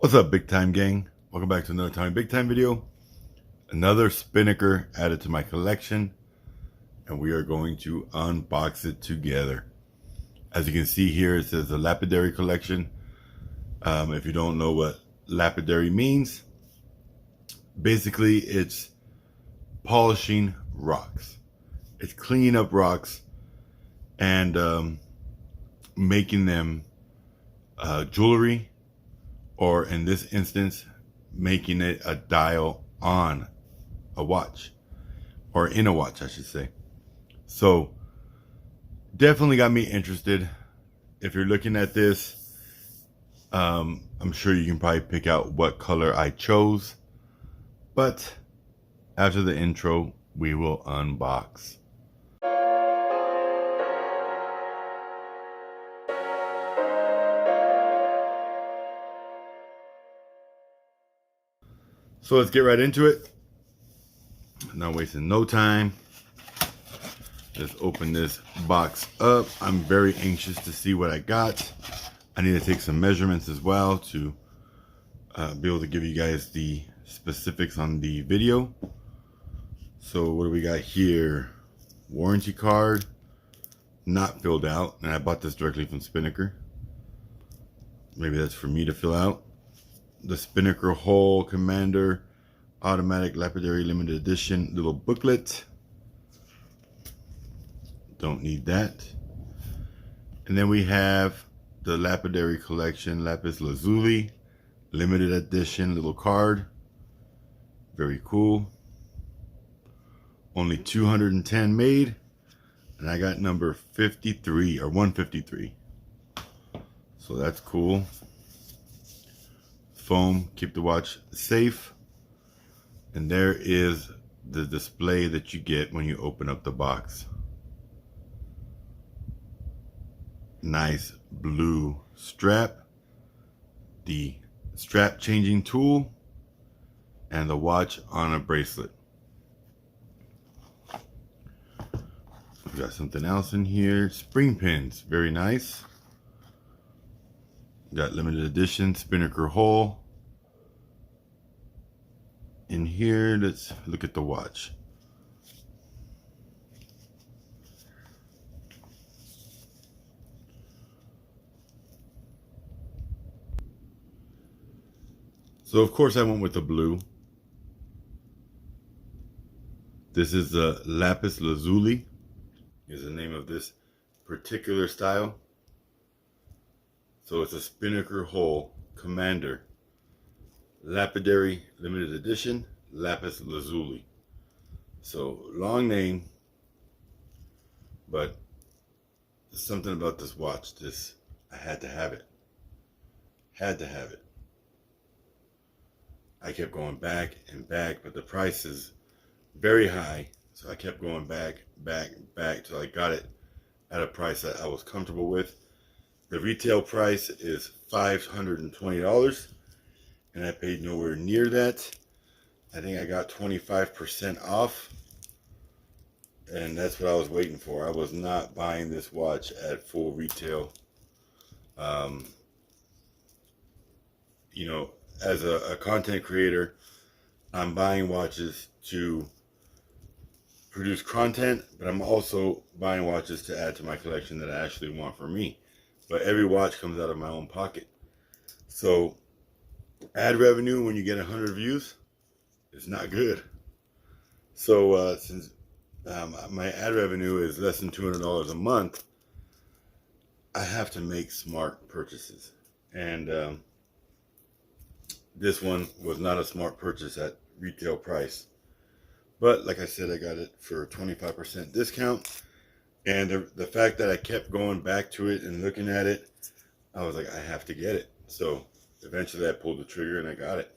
What's up, big time gang? Welcome back to another Tommy Big Time video. Another Spinnaker added to my collection, and we are going to unbox it together. As you can see here, it says the Lapidary collection. If you don't know what Lapidary means, basically it's polishing rocks. It's cleaning up rocks and making them jewelry, or in this instance, making it a dial on a watch, or in a watch, I should say. So definitely got me interested. If you're looking at this, I'm sure you can probably pick out what color I chose, but after the intro, we will unbox. So let's get right into it. Not wasting no time. Let's open this box up. I'm very anxious to see what I got. I need to take some measurements as well to be able to give you guys the specifics on the video. So what do we got here? Warranty card, not filled out, and I bought this directly from Spinnaker. Maybe that's for me to fill out. The Spinnaker Hole Commander Automatic Lapidary Limited Edition little booklet. Don't need that. And then we have the Lapidary Collection Lapis Lazuli Limited Edition little card. Very cool. Only 210 made, and I got number 53 or 153. So that's cool. Foam, keep the watch safe. And there is the display that you get when you open up the box. Nice blue strap, the strap changing tool, and the watch on a bracelet. We got something else in here. Spring pins, very nice. Got limited edition Spinnaker hole. In here, let's look at the watch. So of course I went with the blue. This is the Lapis Lazuli, is the name of this particular style. So it's a Spinnaker Hole Commander Lapidary Limited Edition Lapis Lazuli. So long name, but there's something about this watch. I had to have it. Had to have it. I kept going back and back, but the price is very high. So I kept going back till I got it at a price that I was comfortable with. The retail price is $520, and I paid nowhere near that. I think I got 25% off, and that's what I was waiting for. I was not buying this watch at full retail. You know, as a content creator, I'm buying watches to produce content, but I'm also buying watches to add to my collection that I actually want for me. But every watch comes out of my own pocket. So ad revenue when you get 100 views is not good. So since my ad revenue is less than $200 a month, I have to make smart purchases. And this one was not a smart purchase at retail price. But like I said, I got it for a 25% discount. And the fact that I kept going back to it and looking at it, I was like, I have to get it. So eventually I pulled the trigger and I got it.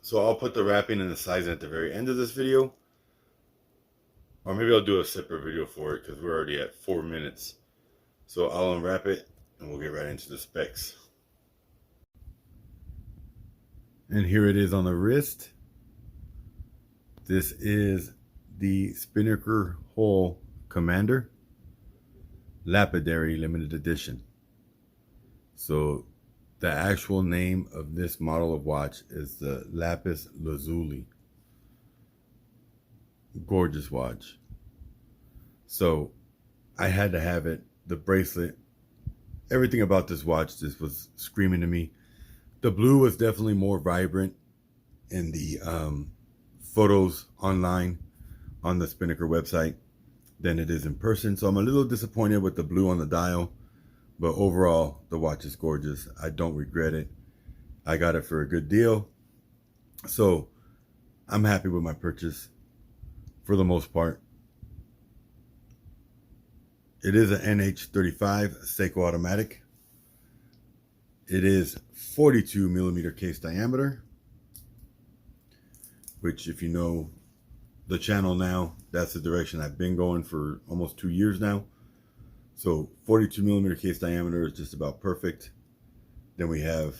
So I'll put the wrapping and the sizing at the very end of this video. Or maybe I'll do a separate video for it because we're already at 4 minutes. So I'll unwrap it and we'll get right into the specs. And here it is on the wrist. This is the Spinnaker Hole Commander Lapidary Limited Edition. So The actual name of this model of watch is the Lapis Lazuli. Gorgeous watch. So I had to have it. The bracelet, everything about this watch just was screaming to me. The blue was definitely more vibrant in the photos online on the Spinnaker website than it is in person. So I'm a little disappointed with the blue on the dial, but overall the watch is gorgeous. I don't regret it. I got it for a good deal. So I'm happy with my purchase for the most part. It is an NH35 Seiko automatic. It is 42 millimeter case diameter, which, if you know the channel now, that's the direction I've been going for almost 2 years now. So 42 millimeter case diameter is just about perfect. Then we have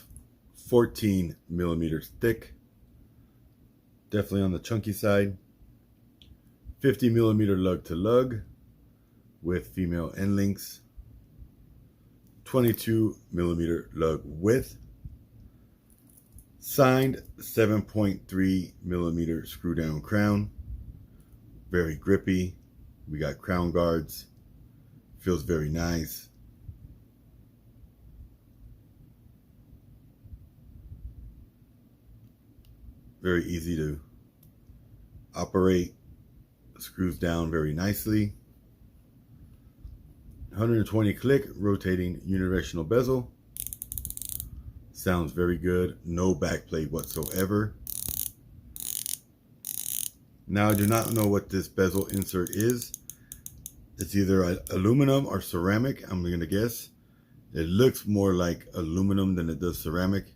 14 millimeters thick, definitely on the chunky side. 50 millimeter lug to lug with female end links. 22 millimeter lug width. Signed 7.3 millimeter screw down crown. Very grippy. We got crown guards. Feels very nice. Very easy to operate. Screws down very nicely. 120 click rotating unidirectional bezel. Sounds very good. No backplate whatsoever. Now I do not know what this bezel insert is. It's either aluminum or ceramic, I'm gonna guess. It looks more like aluminum than it does ceramic,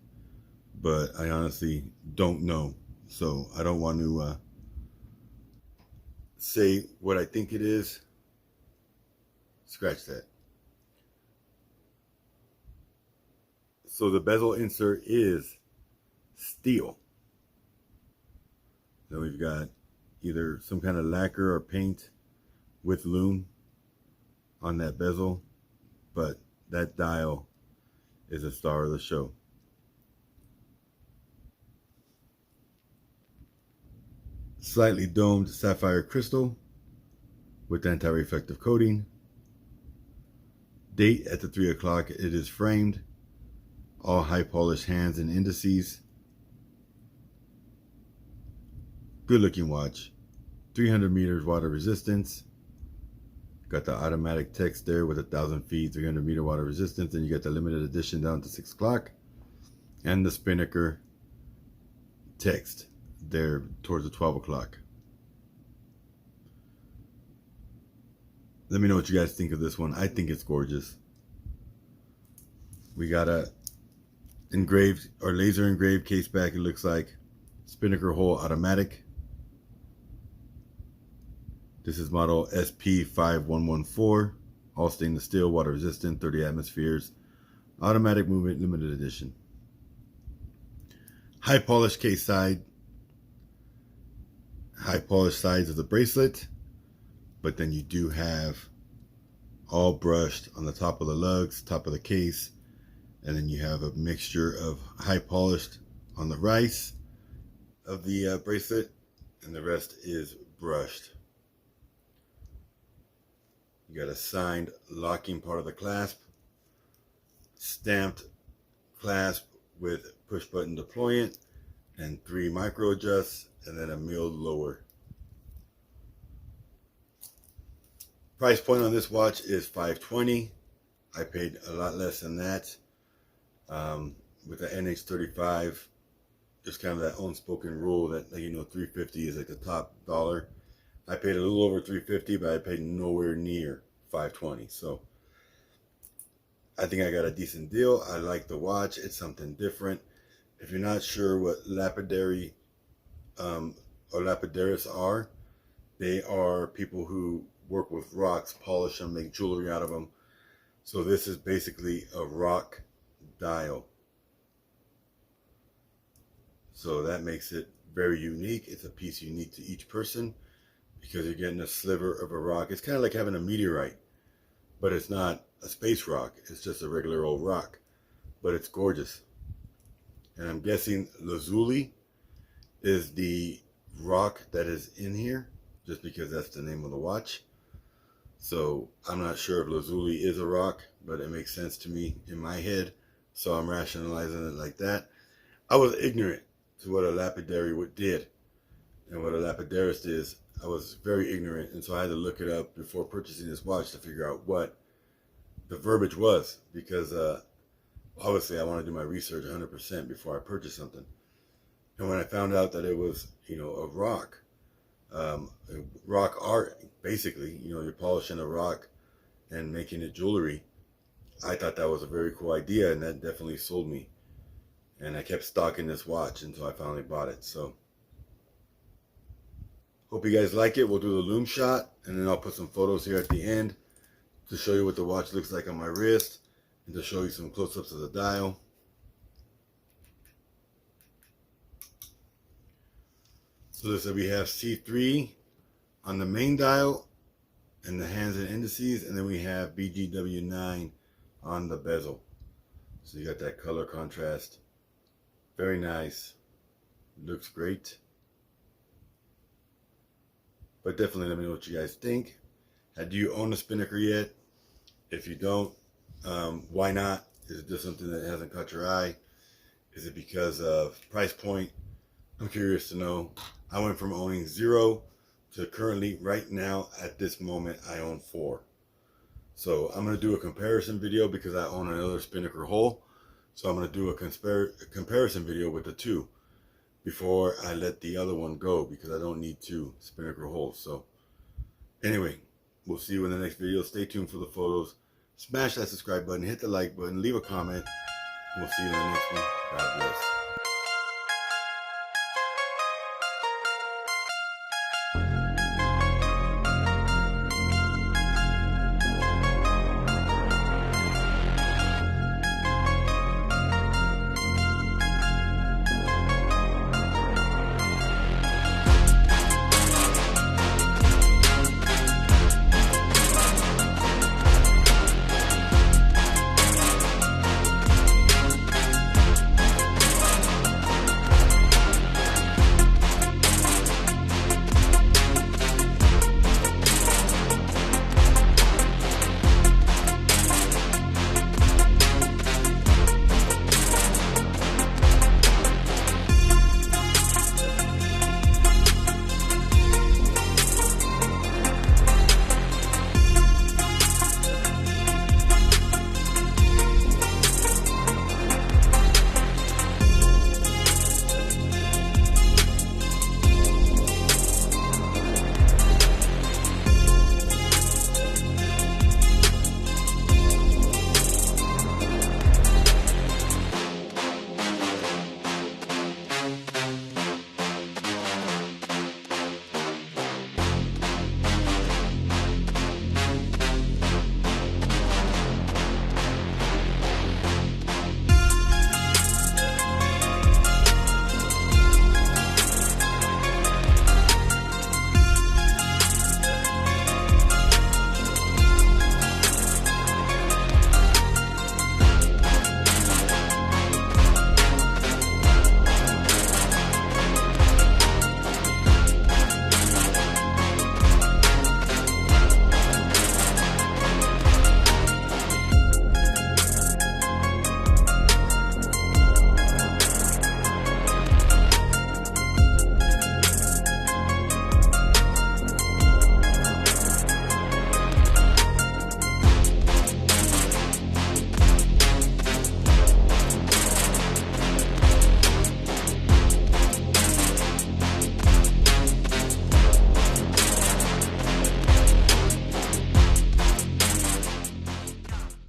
but I honestly don't know. So I don't want to say what I think it is. Scratch that. So the bezel insert is steel. Then we've got either some kind of lacquer or paint with lume on that bezel, but that dial is a star of the show. Slightly domed sapphire crystal with anti-reflective coating. Date at the 3 o'clock. It is framed. All high polished hands and indices. Good looking watch. 300 meters water resistance. Got the automatic text there with 1,000 feet, 300 meter water resistance. And you got the limited edition down to 6 o'clock. And the Spinnaker text there towards the 12 o'clock. Let me know what you guys think of this one. I think it's gorgeous. We got a engraved or laser engraved case back, it looks like. Spinnaker hole automatic. This is model SP5114. All stainless steel, water resistant, 30 atmospheres. Automatic movement, limited edition. High polished case side. High polished sides of the bracelet. But then you do have all brushed on the top of the lugs, top of the case. And then you have a mixture of high polished on the rice of the bracelet. And the rest is brushed. You got a signed locking part of the clasp. Stamped clasp with push button deployant. And 3 micro adjusts. And then a milled lower. Price point on this watch is $520. I paid a lot less than that. With the NH35, just kind of that unspoken rule that, you know, $350 is like the top dollar. I paid a little over $350, but I paid nowhere near $520. So I think I got a decent deal. I like the watch. It's something different. If you're not sure what Lapidary or Lapadarist are, they are people who work with rocks, polish them, make jewelry out of them. So this is basically a rock dial. So that makes it very unique. It's a piece unique to each person because you're getting a sliver of a rock. It's kind of like having a meteorite, but it's not a space rock. It's just a regular old rock. but it's gorgeous. And I'm guessing Lazuli is the rock that is in here, just because that's the name of the watch. So I'm not sure if Lazuli is a rock, but it makes sense to me in my head, so I'm rationalizing it like that. I was ignorant to what a lapidary did and what a lapadarist is. I was very ignorant, and so I had to look it up before purchasing this watch to figure out what the verbiage was, because obviously I want to do my research 100% before I purchase something. And when I found out that it was, you know, a rock art, basically, you know, you're polishing a rock and making it jewelry, I thought that was a very cool idea, and that definitely sold me. And I kept stalking this watch until I finally bought it. So hope you guys like it. We'll do the loom shot, and then I'll put some photos here at the end to show you what the watch looks like on my wrist, and to show you some close-ups of the dial. So this, we have C3 on the main dial and the hands and indices, and then we have BGW9 on the bezel. So you got that color contrast. Very nice. Looks great. But definitely let me know what you guys think. Do you own a Spinnaker yet? If you don't, why not? Is it just something that hasn't caught your eye? Is it because of price point? I'm curious to know. I went from owning 0 to currently, right now, at this moment, I own 4. So I'm going to do a comparison video because I own another Spinnaker hole. So I'm going to do a comparison video with the two before I let the other one go, because I don't need 2 Spinnaker holes. So anyway, we'll see you in the next video. Stay tuned for the photos. Smash that subscribe button, hit the like button, leave a comment, and we'll see you in the next one. God bless.